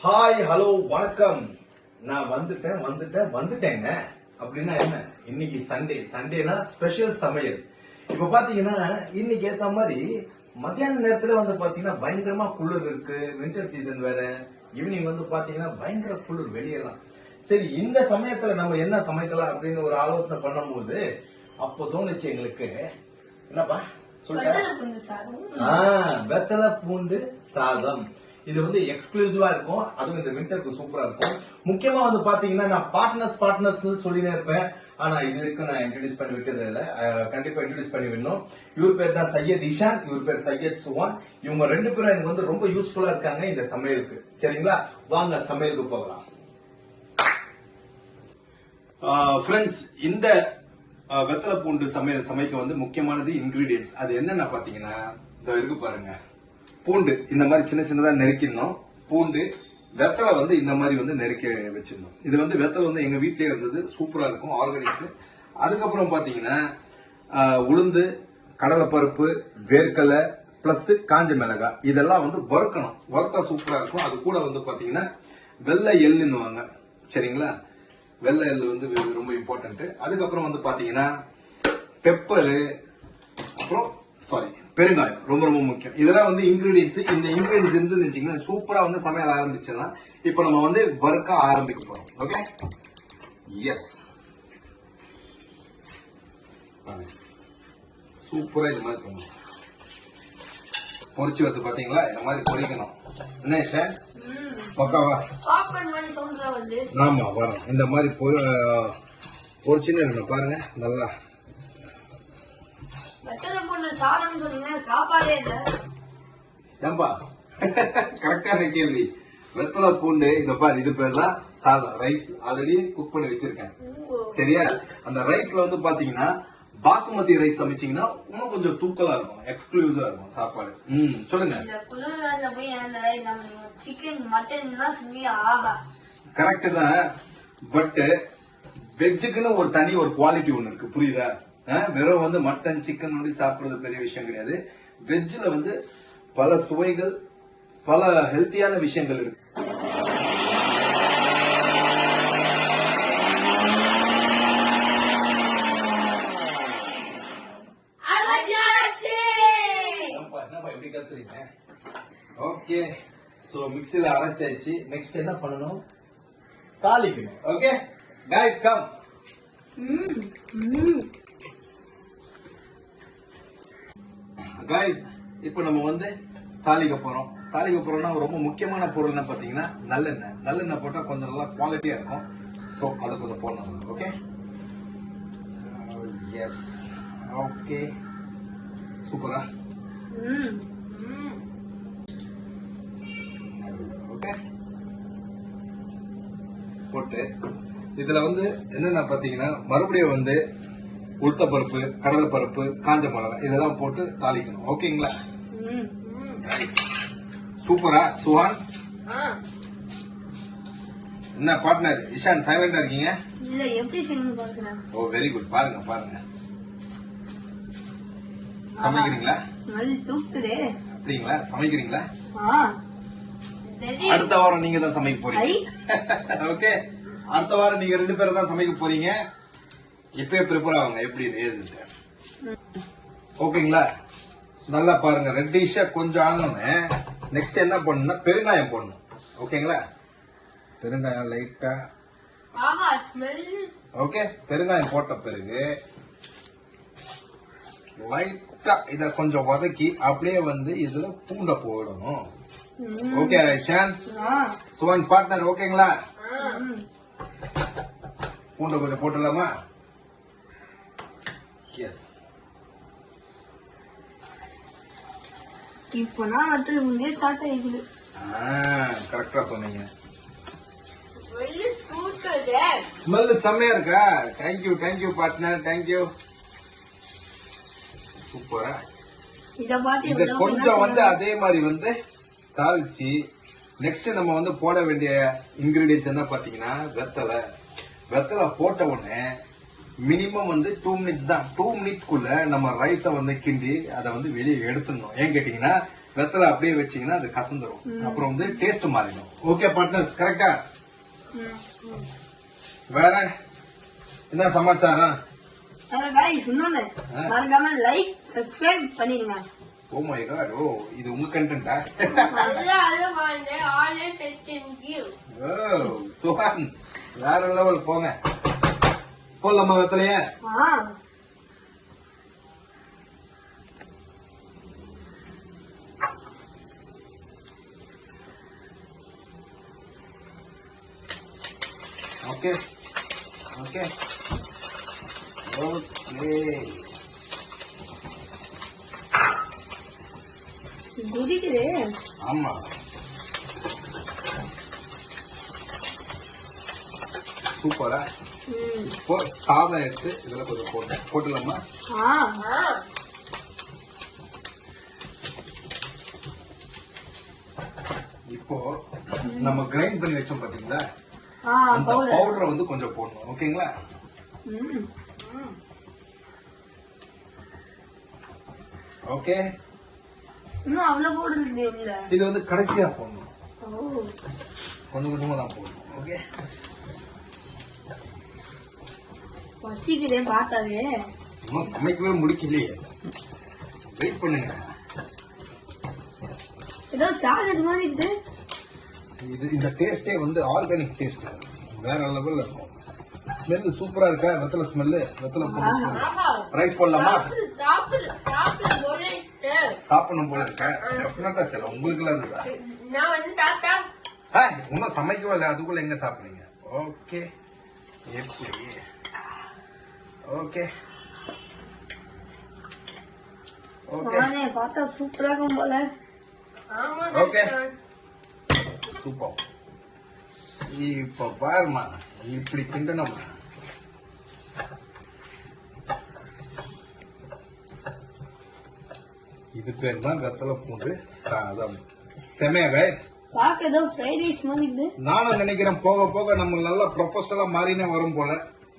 Hi hello வணக்கம். நான் வந்துட்டேங்க அப்படின்னா என்ன? இன்னைக்கு சண்டேனா ஸ்பெஷல் சமையல். இப்ப பாத்தீங்கன்னா இன்னைக்கு ஏத்த மாதிரி மத்தியான நேரத்துல வந்து பாத்தீங்கன்னா பயங்கரமா குளிர் இருக்கு. வின்டர் சீசன் வேற. ஈவினிங் வந்து பாத்தீங்கன்னா பயங்கர குளிர் வெளியெல்லாம். சரி, இந்த சமயத்துல நம்ம என்ன சமைக்கலாம் அப்படின்னு ஒரு ஆலோசனை பண்ணும்போது அப்போ தோணுச்சு எங்களுக்கு, என்னப்பா வெத்தலை பூண்டு சாதம். இது வந்து எக்ஸ்க்ளூசிவா இருக்கும். அதுவும் இந்த விண்டருக்கு சூப்பரா இருக்கும். முக்கியமா வந்து பாத்தீங்கன்னா நான் பார்ட்னர்ஸ் சொல்லினே இருப்பேன். ஆனா இது வரைக்கும் நான் இன்ட்ரோடியூஸ் பண்ணி விட்டது இல்ல. கண்டிப்பா இன்ட்ரோடியூஸ் பண்ணி விடணும். இவர் பேர் தான் சையத் இஷான், இவர் பேர் சையத் சுவான். இவங்க ரெண்டு பேரும் எனக்கு வந்து ரொம்ப யூஸ்ஃபுல்லா இருக்காங்க இந்த சமையலுக்கு. சரிங்களா, வாங்க சமையலுக்கு போகலாம். ஃப்ரெண்ட்ஸ், இந்த வெத்தலை பூண்டு சமைக்க வந்து முக்கியமானது இன்கிரீடியன்ஸ். அது என்னன்னா பாத்தீங்கன்னா இந்த இருக்கு பாருங்க. பூண்டு இந்த மாதிரி சின்ன சின்னதா நெருக்கிடணும். பூண்டு, வெத்தலை வந்து இந்த மாதிரி வந்து நெருக்கி வச்சிடணும். இது வந்து வெத்தலை வந்து எங்க வீட்லயே இருந்தது, சூப்பரா இருக்கும், ஆர்கானிக். அதுக்கப்புறம் பாத்தீங்கன்னா உளுந்து, கடலைப்பருப்பு, வேர்க்கலை பிளஸ் காஞ்ச மிளகாய் இதெல்லாம் வந்து வறுக்கணும். வறுத்தா சூப்பரா இருக்கும். அது கூட வந்து பாத்தீங்கன்னா வெள்ளை எள்ளுன்னுவாங்க. சரிங்களா, வெள்ளை எள்ளு வந்து ரொம்ப இம்பார்ட்டன்ட். அதுக்கப்புறம் வந்து பாத்தீங்கன்னா பெப்பரு, அப்புறம் பெருங்காயம் ரொம்ப ரொம்ப முக்கியம். இதெல்லாம் வந்து இன்கிரீடியன்ஸ். இந்த இன்கிரீடியன்ஸ் இருந்துச்சுன்னா சூப்பரா வந்து சமையல் ஆரம்பிச்சிடலாம். இப்போ நம்ம வந்து வறுக்க ஆரம்பிக்க போறோம். ஓகே, எஸ், சூப்பரா இது மாதிரி பண்ணுவோம். பொரிச்சு வந்து பாத்தீங்களா, இந்த மாதிரி பொரிக்கணும். என்ன சார் பக்காவா? ஆமா, வரும். இந்த மாதிரி பொரிச்சுன்னு இருக்கணும் பாருங்க. நல்லா ஏன்பா கரெக்டான கேள்வி. வெத்தலை பூண்டு இந்த பாரு, இது பேர் தான் சாதம். ரைஸ் ஆல்ரெடி குக் பண்ணி வச்சிருக்கேன். சரியா, அந்த ரைஸ்ல வந்து பாத்தீங்கன்னா பாசுமதி ரைஸ் சமைச்சீங்கன்னா இன்னும் கொஞ்சம் தூக்கலா இருக்கும், எக்ஸ்க்ளூசிவா இருக்கும் சாப்பாடு. சொல்லுங்க. கரெக்ட் தான். பட் வெஜ்ஜுக்குன்னு ஒரு தனி ஒரு குவாலிட்டி ஒண்ணு இருக்கு, புரியுதா? வெறும் வந்து மட்டன் சிக்கன் சாப்பிடுறது பெரிய விஷயம் கிடையாது. வெஜ்ஜில் வந்து பல சுவைகள், பல ஹெல்த்தியான விஷயங்கள் இருக்கு. எப்படி கத்துறீங்க? ஓகே, சோ மிக்ஸில அரைச்சாச்சு. நெக்ஸ்ட் என்ன பண்ணணும்? தாளிக்கணும். Okay guys, come. கைஸ், இப்போ நம்ம வந்து தாளிக்க போறோம். ரொம்ப முக்கியமான பொருள் என்ன பாத்தீங்கன்னா நல்லெண்ணெய். நல்லெண்ணெய் போட்டா கொஞ்சம் நல்லா குவாலிட்டியா இருக்கும். சோ அதை கொஞ்சம் போடணும். ஓகே, எஸ், ஓகே, சூப்பரா. ஓகே, போட்டு இதுல வந்து என்னன்னா பாத்தீங்கன்னா மறுபடியும் வந்து உளுத்த பருப்பு, கடலை பருப்பு, காஞ்ச மிளகாய் இதெல்லாம் போட்டு தாளிக்கணும். ஓகேங்களா? சூப்பரா. சுஹான், என்ன பார்ட்னர் இஷான் சைலண்டா இருக்கீங்க? இல்ல, எப்படி செய்யணும் பாக்குறேன். ஓ, வெரி குட். பாருங்க சமைக்கிறீங்களா? ஸ்மெல் தூக்குதே. அப்படிங்களா? சமைக்கிறீங்களா? அடுத்த வாரம் நீங்க தான் சமைக்க போறீங்க. ஓகே, அடுத்த வாரம் நீங்க ரெண்டு பேரும் தான் சமைக்க போறீங்க. இப்பயே ப்ரிப்பேர் ஆகுங்க எப்படி ஏது. ஓகேங்களா? நல்லா பாருங்க, ரெட்டிஷா கொஞ்சம் ஆனோன்னு நெக்ஸ்ட் என்ன பண்ணணும்னா பெருங்காயம் போடணும். ஓகேங்களா? பெருங்காயம் லைட்டா. ஓகே, பெருங்காயம் போட்ட பிறகு லைட்டா இத கொஞ்சம் வதக்கி அப்படியே வந்து இதுல பூண்டை போடணும். ஓகே ஷான், சுவன் பார்ட்னர், ஓகேங்களா? பூண்டை கொஞ்சம் போட்டுடலாமா? எஸ். இப்பதான் வத்தல் முன்னே ஸ்டார்ட் ஆயிடுது. கரெக்டா சொன்னீங்க. ஸ்மெல் செம்மையா இருக்கா? Thank you partner, thank you. சூப்பரா. இத கொஞ்சம் வந்து அதே மாதிரி வந்து தாளிச்சு நெக்ஸ்ட் நம்ம வந்து போட வேண்டிய இன்கிரீடியன்ஸ் என்ன பாத்தீங்கன்னா வெத்தலை போட்ட உடனே மினிமம் வந்து 2 மினிட்ஸ் தான். 2 மினிட்ஸ்க்குள்ள நம்ம ரைஸை வந்து கிண்டி அதை வந்து வெளியே எடுத்துடணும். ஏன் கேட்டீங்கன்னா வெத்தலை அப்படியே வச்சீங்கன்னா அது கசந்துரும். அப்புறம் வந்து டேஸ்ட் மாறிடும். ஓகே பார்ட்னர்ஸ், கரெக்டா? வேற என்ன சமாச்சாரம்? இன்னொன்னு மறக்காம லைக் சப்ஸ்கிரைப் பண்ணிருங்க. ஓ மை காட், ஓ இது உங்க கண்டென்ட்டா? ஓ சுஹான், வேற லெவல். போங்க போலாமா வெத்தலைய? Okay okay okay. குதிக்குது. ஆமா, சூப்பரா. இப்போ சாதம் எடுத்து இதுல கொஞ்சம் போட்டுலாமா? இப்போ நம்ம கிரைண்ட் பண்ணி வச்சோம் பாத்தீங்களா, அந்த பவுடரை வந்து கொஞ்சம் போடணும். ஓகேங்களா? ஓகே. இன்னும் அவ்வளவு போடுறது இல்ல, இது வந்து கடைசியா போடணும். கொஞ்சம் கொஞ்சமா தான் போடணும். ஓகே. பசிக்குதே பார்த்தாவே. இன்னும் சமைக்கவே முடிக்கலையே, வெயிட் பண்ணுங்க. ஏதோ சாலட் மாதிரி இருக்குது. இது இந்த டேஸ்டே வந்து ஆர்கானிக் டேஸ்ட், வேற லெவல்ல இருக்கும். ஸ்மெல் சூப்பரா இருக்கா? வெத்தலை ஸ்மெல், வெத்தலை போட்டு ஸ்மெல். ரைஸ் போடலாமா? சாப்பிடணும் போல இருக்க. டெஃபினட்டா செல்ல உங்களுக்கு எல்லாம் இருக்குதா? இன்னும் சமைக்கவே இல்லை, அதுக்குள்ள எங்க சாப்பிடுறீங்க? ஓகே. எப்படி? ஓகே ஓகே பார்த்தா சூப்பரா இருக்கும் போல. Okay super. இப்ப பாருமா, இப்படி கிண்டணும். இது பேர் தான் வெத்தலை பூண்டு சாதம். செமையா கைஸ்? பார்க்க ஏதோ ஃப்ரைட் ரைஸ் மாதிரி இருக்குது. நானும் நினைக்கிறேன் போக போக நம்ம நல்லா ப்ரொஃபஷனலா மாறினே வரும் போல.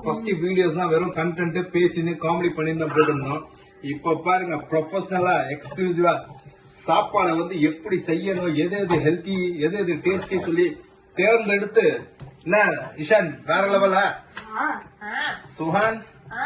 ஃபர்ஸ்ட் வீடியோஸ்லாம் வெறும் கண்டென்ட் பேசின்னு காமெடி பண்ணி தான் போயிருந்தோம். இப்ப பாருங்க ப்ரொஃபஷனலா எக்ஸ்க்ளூசிவா சாப்பாடை வந்து எப்படி செய்யணும், எது எது ஹெல்த்தி, எது எது டேஸ்டி சொல்லி தேர்ந்தெடுத்து. என்ன இஷான், வேற லெவலா? சுஹான்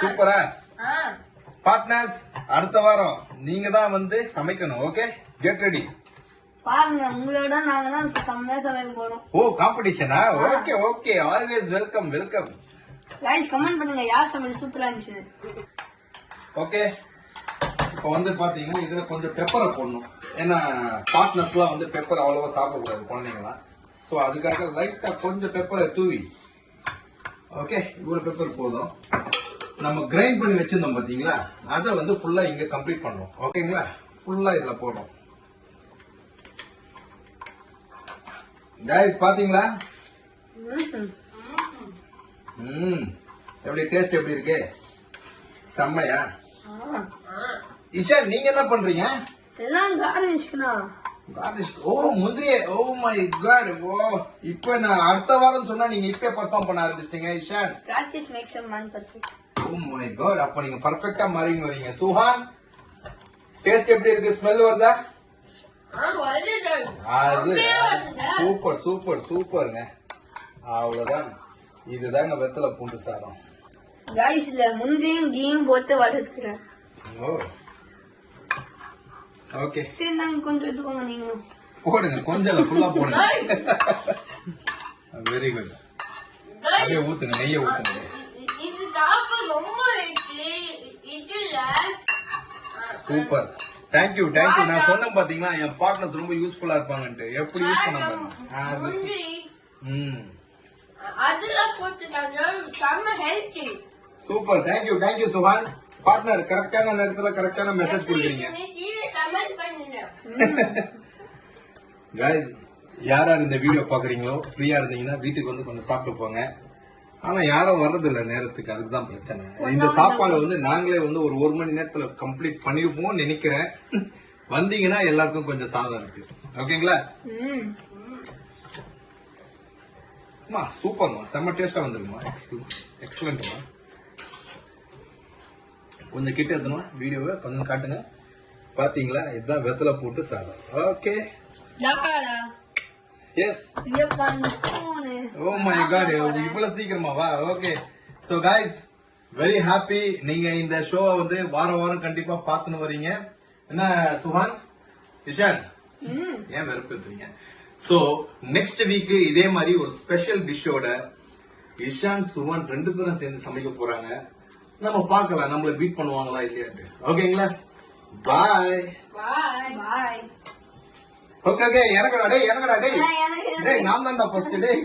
சூப்பரா? பார்ட்னர்ஸ், அடுத்த வாரம் நீங்க தான் வந்து சமைக்கணும். Okay, get ready. பாருங்க, உங்களோட நாங்க தான் செம்மையா சமைக்க போறோம். ஓ, காம்படிஷனா? Okay okay, always welcome welcome. Guys comment பண்ணுங்க யார் சமையல் சூப்பரா இருந்துச்சு. ஓகே, இப்போ வந்து பாத்தீங்கன்னா இதுல கொஞ்சம் பெப்பரை போடணும். ஏன்னா பார்ட்னர்ஸ் எல்லாம் வந்து பெப்பர் அவ்வளவா சாப்பிடக்கூடாது குழந்தைங்களாம். சோ அதுக்காக லைட்டா கொஞ்சம் பெப்பரை தூவி. ஓகே, இவ்வளவு பெப்பர் போதும். நம்ம கிரைண்ட் பண்ணி வச்சிருந்தோம் பாத்தீங்களா, அதை வந்து ஃபுல்லா இங்க கம்ப்ளீட் பண்ணணும். ஓகேங்களா? ஃபுல்லா இதுல போடணும். கைஸ் பாத்தீங்களா? எப்படி டேஸ்ட் எப்படி இருக்கு? செம்மையா? இஷா, நீங்க என்ன பண்றீங்க? எல்லாம் கார்னிஷ்னா. கார்னிஷ். ஓ, முந்திரியே. Oh my god. ஓ, இப்போ நான் அடுத்த வாரம் சொன்னா நீங்க இப்பே பெர்ஃபார்ம் பண்ண ஆரம்பிச்சிட்டீங்க Ishan. Practice makes a man perfect. Oh my god, அப்ப நீங்க பெர்ஃபெக்ட்டா மாறின்னு வரீங்க. சுஹான், டேஸ்ட் எப்படி இருக்கு? ஸ்மெல் வருதா? அது சூப்பர் சூப்பர் சூப்பருங்க. அவ்வளவுதான். இதுதாங்க வெத்தலை பூண்டு சாதம். கைஸ் இல்ல முந்திரியும் கீயும் போட்டு வளர்த்துக்கிறேன். ஓ ஓகே, சரி நாங்க கொஞ்சம் எடுத்துக்கோங்க. நீங்களும் போடுங்க, கொஞ்சம் ஃபுல்லா போடுங்க. Very good. அப்படியே ஊத்துங்க, நெய்ய ஊத்துங்க. Super, thank you thank you. நான் சொன்னேன் பாத்தீங்களா, என் பார்ட்னர்ஸ் ரொம்ப யூஸ்ஃபுல்லா இருப்பாங்கன்ட்டு. எப்படி யூஸ் பண்ண பாருங்க. Super, thank you thank you Suhan. Partner, கரெக்டான நேரத்துல கரெக்டான மெசேஜ் கொடுக்குறீங்க. கைஸ், யார் யார் இந்த வீடியோ பாக்குறீங்களோ ஃப்ரீயா இருந்தீங்கன்னா வீட்டுக்கு வந்து கொஞ்சம் சாப்பிட்டு போங்க. ஆனா யாரும் வர்றது இல்ல நேரத்துக்கு, அதுதான் பிரச்சனை. இந்த சாப்பாடு வந்து நாங்களே வந்து ஒரு மணி நேரத்துல கம்ப்ளீட் பண்ணிருப்போம் நினைக்கிறேன். வந்தீங்கன்னா எல்லாருக்கும் கொஞ்சம் சாதம் இருக்கு. ஓகேங்களா? சூப்பர்மா, செம்ம டேஸ்டா வந்துருமா. எக்ஸலன்ட்மா. கொஞ்சம் கிட்ட எடுத்துமா, வீடியோவை கொஞ்சம் காட்டுங்க. பாத்தீங்களா இதுதான் வெத்தலை பூண்டு சாதம். Okay tata yes. இங்க பாருங்க ஸ்பூன். ஓ மை காட், இவ்வளவு சீக்கிரமாவா? Okay so guys, very happy. நீங்க இந்த ஷோவை வந்து வாரம் வாரம் கண்டிப்பா பாத்துன்னு வரீங்க. என்ன சுஹான், இஷான், ஏன் வெறுப்புறீங்க? சோ நெக்ஸ்ட் வீக் இதே மாதிரி ஒரு ஸ்பெஷல் டிஷ்ஷோட இஷான் சுஹான் 2 பேரும் சேர்ந்து சமைக்க போறாங்க. நம்ம பார்க்கலாம் நம்மள பீட் பண்ணுவாங்களா இல்லையாட்டு. ஓகேங்களா? பாய் பாய். Okay okay. எனக்குடா டேய், எனக்குடா டேய், எனக்கு டேய் நான் தான்டா ஃபர்ஸ்ட் டேய்.